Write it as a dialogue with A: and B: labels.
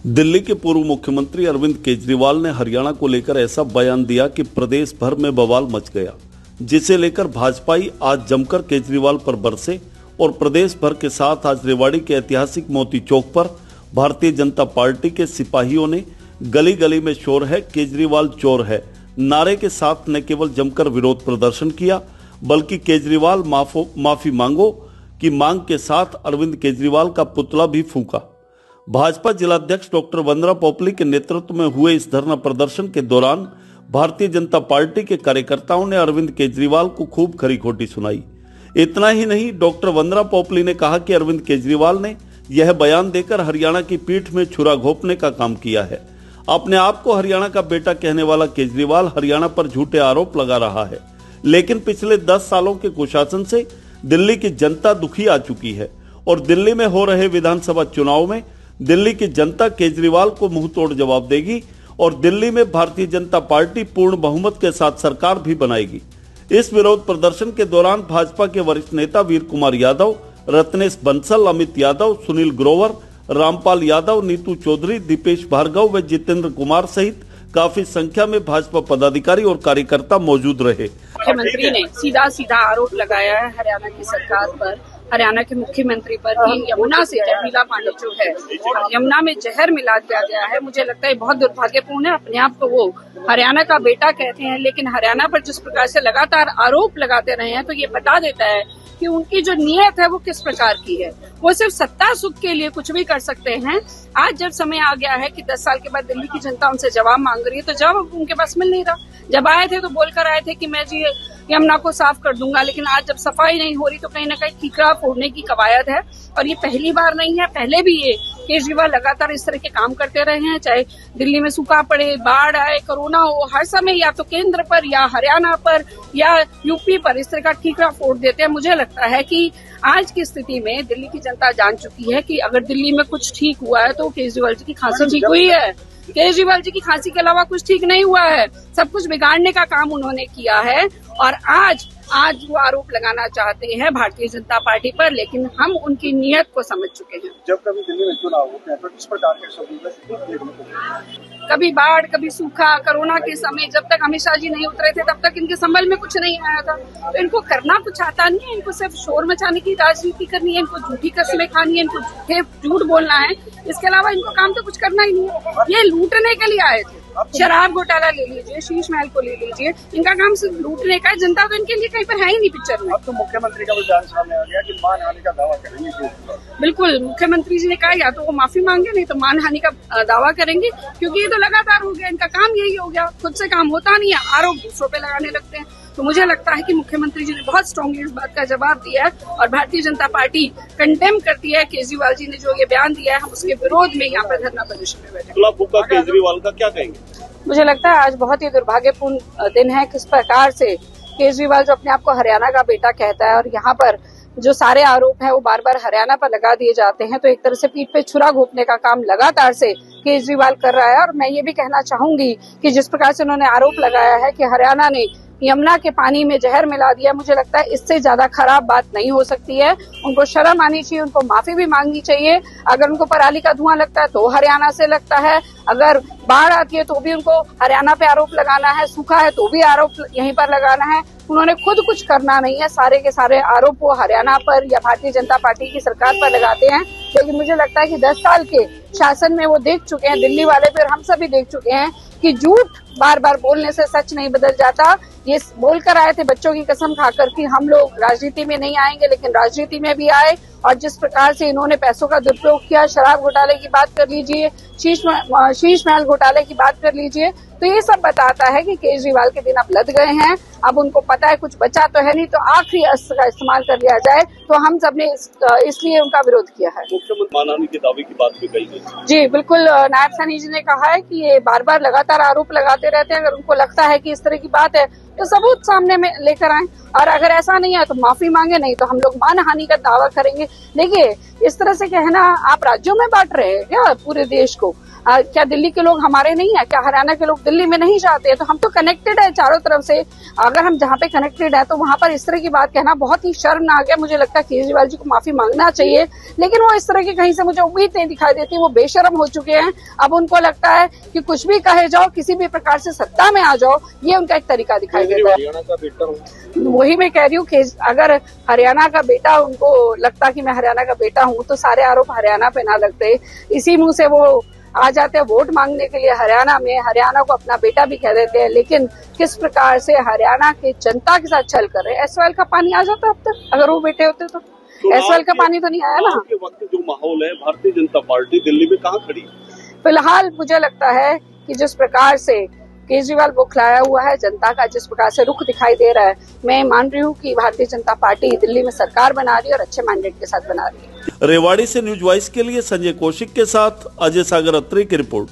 A: दिल्ली के पूर्व मुख्यमंत्री अरविंद केजरीवाल ने हरियाणा को लेकर ऐसा बयान दिया कि प्रदेश भर में बवाल मच गया, जिसे लेकर भाजपाई आज जमकर केजरीवाल पर बरसे और प्रदेश भर के साथ आज रेवाड़ी के ऐतिहासिक मोती चौक पर भारतीय जनता पार्टी के सिपाहियों ने गली गली में शोर है केजरीवाल चोर है नारे के साथ न केवल जमकर विरोध प्रदर्शन किया, बल्कि केजरीवाल माफी मांगो की मांग के साथ अरविंद केजरीवाल का पुतला भी फूंका। भाजपा जिलाध्यक्ष डॉक्टर वंदना पोपली के नेतृत्व में हुए इस धरना प्रदर्शन के दौरान भारतीय जनता पार्टी के कार्यकर्ताओं ने अरविंद केजरीवाल को खूब खरी खोटी सुनाई। इतना ही नहीं, डॉक्टर वंदना पोपली ने कहा कि अरविंद केजरीवाल ने यह बयान देकर हरियाणा की पीठ में छुरा घोंपने का काम किया है। अपने आप को हरियाणा का बेटा कहने वाला केजरीवाल हरियाणा पर झूठे आरोप लगा रहा है, लेकिन पिछले 10 सालों के कुशासन से दिल्ली की जनता दुखी आ चुकी है और दिल्ली में हो रहे विधानसभा चुनाव में दिल्ली की जनता केजरीवाल को मुंह तोड़ जवाब देगी और दिल्ली में भारतीय जनता पार्टी पूर्ण बहुमत के साथ सरकार भी बनाएगी। इस विरोध प्रदर्शन के दौरान भाजपा के वरिष्ठ नेता वीर कुमार यादव, रत्नेश बंसल, अमित यादव, सुनील ग्रोवर, रामपाल यादव, नीतू चौधरी, दीपेश भार्गव व जितेंद्र कुमार सहित काफी संख्या में भाजपा पदाधिकारी और कार्यकर्ता मौजूद रहे।
B: मुख्यमंत्री ने सीधा सीधा आरोप लगाया है हरियाणा की सरकार पर, हरियाणा के मुख्यमंत्री पर कि यमुना से जहरीला पानी जो है यमुना में जहर मिला दिया गया है। मुझे लगता है बहुत दुर्भाग्यपूर्ण है। अपने आप को वो हरियाणा का बेटा कहते हैं, लेकिन हरियाणा पर जिस प्रकार से लगातार आरोप लगाते रहे हैं तो ये बता देता है कि उनकी जो नीयत है वो किस प्रकार की है। वो सिर्फ सत्ता सुख के लिए कुछ भी कर सकते हैं। आज जब समय आ गया है कि 10 साल के बाद दिल्ली की जनता उनसे जवाब मांग रही है, तो जवाब उनके पास मिल नहीं रहा। जब आए थे तो बोलकर आए थे कि मैं जी यमुना को साफ कर दूंगा, लेकिन आज जब सफाई नहीं हो रही तो कहीं ना कहीं ठीकरा फोड़ने की कवायद है। और ये पहली बार नहीं है, पहले भी ये केजरीवाल लगातार इस तरह के काम करते रहे हैं। चाहे दिल्ली में सूखा पड़े, बाढ़ आए, कोरोना हो, हर समय या तो केंद्र पर या हरियाणा पर या यूपी पर इस तरह का ठीकरा फोड़ देते हैं। मुझे लगता है कि आज की स्थिति में दिल्ली की जनता जान चुकी है कि अगर दिल्ली में कुछ ठीक हुआ है तो केजरीवाल जी की खांसी ठीक हुई है। केजरीवाल जी की खांसी के अलावा कुछ ठीक नहीं हुआ है। सब कुछ बिगाड़ने का काम उन्होंने किया है और आज वो आरोप लगाना चाहते हैं भारतीय जनता पार्टी पर, लेकिन हम उनकी नीयत को समझ चुके हैं।
C: जब कभी दिल्ली में चुनाव होते हैं तो किस प्रकार के सबूत,
B: कभी बाढ़, कभी सूखा, कोरोना के समय जब तक अमित शाह जी नहीं उतरे थे तब तक इनके संबल में कुछ नहीं आया था। तो इनको करना कुछ आता नहीं है, इनको सिर्फ शोर मचाने की राजनीति करनी है, इनको झूठी कस्में खानी है, इनको झूठ बोलना है। इसके अलावा इनको काम तो कुछ करना ही नहीं है। ये लूटने के लिए आए थे। शराब घोटाला ले लीजिए, शीश महल को ले लीजिए, इनका काम सिर्फ लूटने का है। जनता तो इनके लिए कहीं पर है ही नहीं पिक्चर में।
C: अब तो मुख्यमंत्री का बयान सामने आ गया कि मानहानि का दावा करेंगे।
B: बिल्कुल, मुख्यमंत्री जी ने कहा या तो वो माफी मांगे, नहीं तो मानहानि का दावा करेंगे, क्योंकि ये तो लगातार हो गया, इनका काम यही हो गया। खुद से काम होता नहीं है, आरोप दूसरों पे लगाने लगते हैं। तो मुझे लगता है कि मुख्यमंत्री जी ने बहुत स्ट्रांगली इस बात का जवाब दिया है और भारतीय जनता पार्टी कंडेम करती है केजरीवाल जी ने जो ये बयान दिया है। हम उसके विरोध में यहाँ पर धरना प्रदर्शन में बैठे।
A: केजरीवाल का क्या कहेंगे?
B: मुझे लगता है आज बहुत ही दुर्भाग्यपूर्ण दिन है। किस प्रकार से केजरीवाल जो अपने आप को हरियाणा का बेटा कहता है और यहाँ पर जो सारे आरोप है वो बार बार हरियाणा पर लगा दिए जाते हैं, तो एक तरह से पीठ पे छुरा घोंपने का काम लगातार से केजरीवाल कर रहा है। और मैं ये भी कहना चाहूंगी कि जिस प्रकार से उन्होंने आरोप लगाया है कि हरियाणा ने यमुना के पानी में जहर मिला दिया, मुझे लगता है इससे ज्यादा खराब बात नहीं हो सकती है। उनको शर्म आनी चाहिए, उनको माफी भी मांगनी चाहिए। अगर उनको पराली का धुआं लगता है तो हरियाणा से लगता है, अगर बाढ़ आती है तो भी उनको हरियाणा पे आरोप लगाना है, सूखा है तो भी आरोप यहीं पर लगाना है। उन्होंने खुद कुछ करना नहीं है, सारे के सारे आरोप वो हरियाणा पर या भारतीय जनता पार्टी की सरकार पर लगाते हैं। लेकिन मुझे लगता है कि 10 साल के शासन में वो देख चुके हैं, दिल्ली वाले भी और हम सभी देख चुके हैं कि झूठ बार बार बोलने से सच नहीं बदल जाता। ये बोलकर आए थे बच्चों की कसम खाकर कि हम लोग राजनीति में नहीं आएंगे, लेकिन राजनीति में भी आए। और जिस प्रकार से इन्होंने पैसों का दुरुपयोग किया, शराब घोटाले की बात कर लीजिए, शीश महल घोटाले की बात कर लीजिए, तो ये सब बताता है कि केजरीवाल के दिन अब लद गए हैं। अब उनको पता है कुछ बचा तो है नहीं, तो आखिरी अस्त्र का इस्तेमाल कर लिया जाए। तो हम सबने इसलिए उनका विरोध किया है।
A: मुख्यमंत्री मानहानि के दावे की बात भी कही गई।
B: जी बिल्कुल, नायब सैनी जी ने कहा है कि ये बार बार लगातार आरोप लगाते रहते हैं। अगर उनको लगता है कि इस तरह की बात है तो सबूत सामने में लेकर आए, और अगर ऐसा नहीं है तो माफी मांगे, नहीं तो हम लोग मानहानि का दावा करेंगे। देखिए, इस तरह से कहना, आप राज्यों में बांट रहे हैं क्या पूरे देश को? क्या दिल्ली के लोग हमारे नहीं है? क्या हरियाणा के लोग दिल्ली में नहीं जाते हैं? तो हम तो कनेक्टेड है चारों तरफ से। अगर हम जहाँ पे कनेक्टेड है तो वहां पर इस तरह की बात कहना बहुत ही शर्मनाक है। मुझे लगता है केजरीवाल जी को माफी मांगना चाहिए, लेकिन वो इस तरह की कहीं से मुझे उम्मीद नहीं दिखाई देती। वो बेशर्म हो चुके हैं। अब उनको लगता है कि कुछ भी कहे जाओ, किसी भी प्रकार से सत्ता में आ जाओ, ये उनका एक तरीका दिखाई देता है।
C: हरियाणा का बेटा हूँ,
B: वही मैं कह रही हूँ कि अगर हरियाणा का बेटा उनको लगता कि मैं हरियाणा का बेटा हूँ तो सारे आरोप हरियाणा पे ना लगते। इसी मुंह से वो आ जाते हैं वोट मांगने के लिए हरियाणा में, हरियाणा को अपना बेटा भी कह देते हैं। लेकिन किस प्रकार से हरियाणा की जनता के साथ छल कर रहे हैं। एसवाल का पानी आ जाता अब तक, अगर वो बेटे होते तो। एसवाल का पानी तो नहीं आया ना।
A: के वक्त जो माहौल है, भारतीय जनता पार्टी दिल्ली में कहाँ खड़ी?
B: फिलहाल मुझे लगता है कि जिस प्रकार से केजरीवाल बौखलाया हुआ है, जनता का जिस प्रकार से रुख दिखाई दे रहा है, मैं मान रही हूँ कि भारतीय जनता पार्टी दिल्ली में सरकार बना रही है और अच्छे मैंडेट के साथ बना रही है।
A: रेवाड़ी से न्यूज वॉइस के लिए संजय कौशिक के साथ अजय सागर अत्री की रिपोर्ट।